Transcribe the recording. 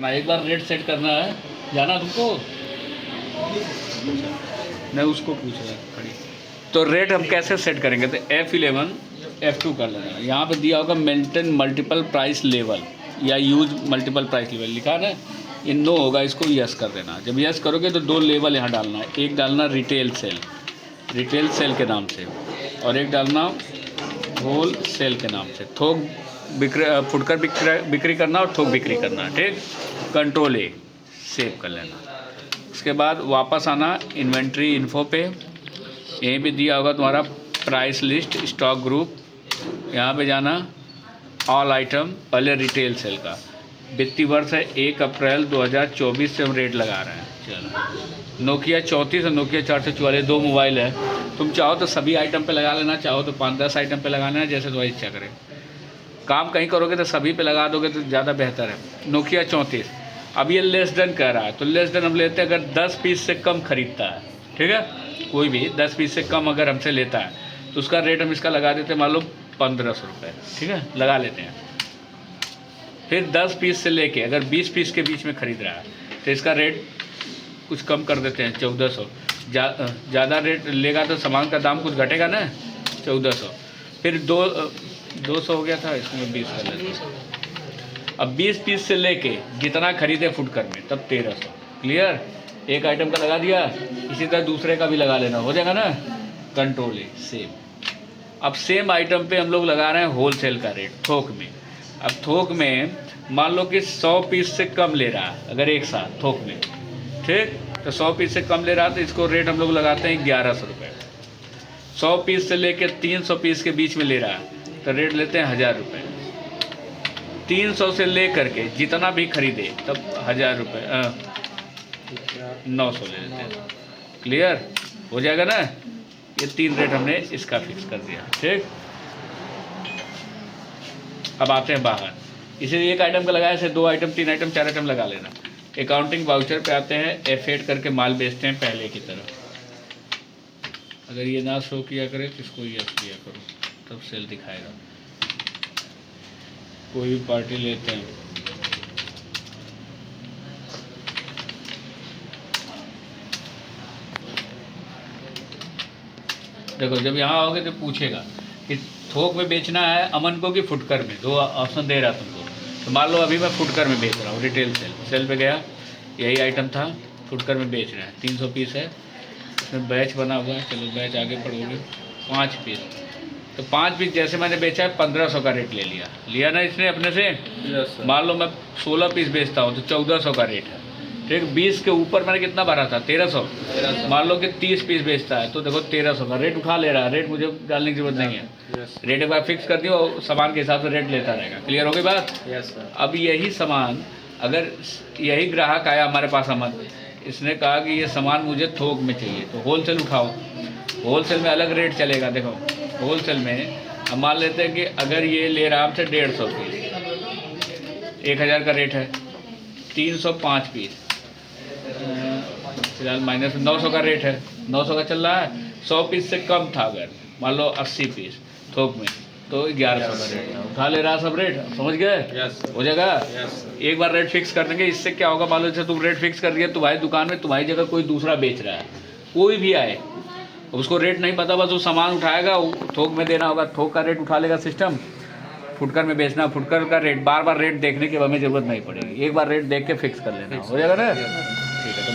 अपना एक बार rate set करना है, जाना तुमको नहीं, उसको पूछ रहा है खड़ी। तो रेट हम कैसे सेट करेंगे, तो F11 F2 कर लेना। यहाँ पे दिया होगा मेंटेन मल्टीपल प्राइस लेवल या यूज मल्टीपल प्राइस लेवल लिखा है ना, ये नो होगा, इसको यस कर देना। जब यस करोगे तो दो लेवल यहाँ डालना है, एक डालना रिटेल सेल के नाम से, और एक डालना होल सेल के नाम से। थोक फुटकर बिक्री करना और थोक बिक्री करना, ठीक। कंट्रोल A सेव कर लेना। उसके बाद वापस आना इन्वेंट्री इन्फो पे, यहीं पे दिया होगा तुम्हारा प्राइस लिस्ट स्टॉक ग्रुप, यहाँ पे जाना ऑल आइटम, पहले रिटेल सेल का। वित्तीय वर्ष है 1 अप्रैल 2024 से हम रेट लगा रहे हैं। चलो नोकिया 34 और नोकिया 444 दो मोबाइल है, तुम चाहो तो सभी आइटम पे लगा लेना, चाहो तो 5-10 आइटम पे लगाना है, जैसे तुम्हारी इच्छा करे। काम कहीं करोगे तो सभी पे लगा दोगे तो ज़्यादा बेहतर है। नोकिया 34 अब ये लेस देन कह रहा है, तो लेस देन हम लेते हैं अगर 10 पीस से कम खरीदता है, ठीक है, कोई भी 10 पीस से कम अगर हमसे लेता है तो उसका रेट हम इसका लगा देते हैं मान लो 1500 रुपये, ठीक है, लगा लेते हैं। फिर 10 पीस से लेके अगर 20 पीस के बीच में खरीद रहा है तो इसका रेट कुछ कम कर देते हैं 1400। ज़्यादा रेट लेगा तो सामान का दाम कुछ घटेगा ना, 1400। फिर 200 हो गया था, इसमें 20 कर लेते हैं। अब 20 पीस से लेके जितना खरीदे फुटकर में तब 1300। क्लियर, एक आइटम का लगा दिया, इसी तरह दूसरे का भी लगा लेना, हो जाएगा ना। Control A same. अब सेम आइटम पे हम लोग लगा रहे हैं होल सेल का रेट थोक में। अब थोक में मान लो कि 100 पीस से कम ले रहा है अगर एक साथ थोक में, ठीक, तो 100 पीस से कम ले रहा है तो इसको रेट हम लोग लगाते हैं 1100 रुपये। 100 पीस से लेके 300 पीस के बीच में ले रहा है तो रेट लेते हैं 1000 रुपये। 300 से ले करके जितना भी खरीदे तब 1000 रुपये 900 ले लेते हैं। क्लियर हो जाएगा ना। ये 3 रेट हमने इसका फिक्स कर दिया, ठीक। अब आते हैं बाहर, इसे एक आइटम का लगाया, इसे 2 आइटम 3 आइटम 4 आइटम लगा लेना। अकाउंटिंग वाउचर पे आते हैं, F8 करके माल बेचते हैं पहले की तरह। अगर ये ना शो किया करे तो इसको यस किया करो, तब सेल दिखाएगा। कोई भी पार्टी लेते हैं, देखो जब यहाँ आओगे तो पूछेगा कि थोक में बेचना है अमन को कि फुटकर में, 2 ऑप्शन दे रहा तुमको। तो मान लो अभी मैं फुटकर में बेच रहा हूँ, रिटेल सेल पे गया, यही आइटम था, फुटकर में बेच रहे हैं, 300 पीस है, इसमें बैच बना हुआ है, चलो बैच आगे पढ़ोगे, 5 पीस, तो 5 पीस जैसे मैंने बेचा है 1500 का रेट ले लिया ना इसने अपने से। yes, मान लो मैं 16 पीस बेचता हूँ तो 1400 का रेट है, ठीक। 20 के ऊपर मैंने कितना भरा था 1300। मान लो कि 30 पीस बेचता है तो देखो 1300 का रेट उठा ले रहा है, रेट मुझे डालने की जरूरत नहीं है। रेट एक बार फिक्स कर दियो, सामान के हिसाब से रेट लेता रहेगा। क्लियर हो गई बात। अब यही सामान अगर यही ग्राहक आया हमारे पास अमन, इसने कहा कि ये सामान मुझे थोक में चाहिए, तो होलसेल उठाओ, होलसेल में अलग रेट चलेगा। देखो होलसेल में हम मान लेते हैं कि अगर ये ले रहा हमसे 150 पीस, 1000 का रेट है, 305 पीस, फिलहाल माइनस 900 का रेट है, 900 का चल रहा है। 100 पीस से कम था अगर मान लो 80 पीस थोक में तो 1100 का रेट है, उठा ले रहा सब रेट, समझ गए। हो जाएगा। एक बार रेट फिक्स कर देंगे, इससे क्या होगा, मान लो जैसे तुम रेट फिक्स कर दिया, तुम्हारी दुकान में तुम्हारी जगह कोई दूसरा बेच रहा है, कोई भी आए, उसको रेट नहीं पता, बस वो सामान उठाएगा, थोक में देना होगा, थोक का रेट उठा लेगा सिस्टम, फुटकर में बेचना, फुटकर का रेट, बार बार रेट देखने की हमें ज़रूरत नहीं पड़ेगी, एक बार रेट देख के फिक्स कर लेना, हो जाएगा ना। ठीक है, तो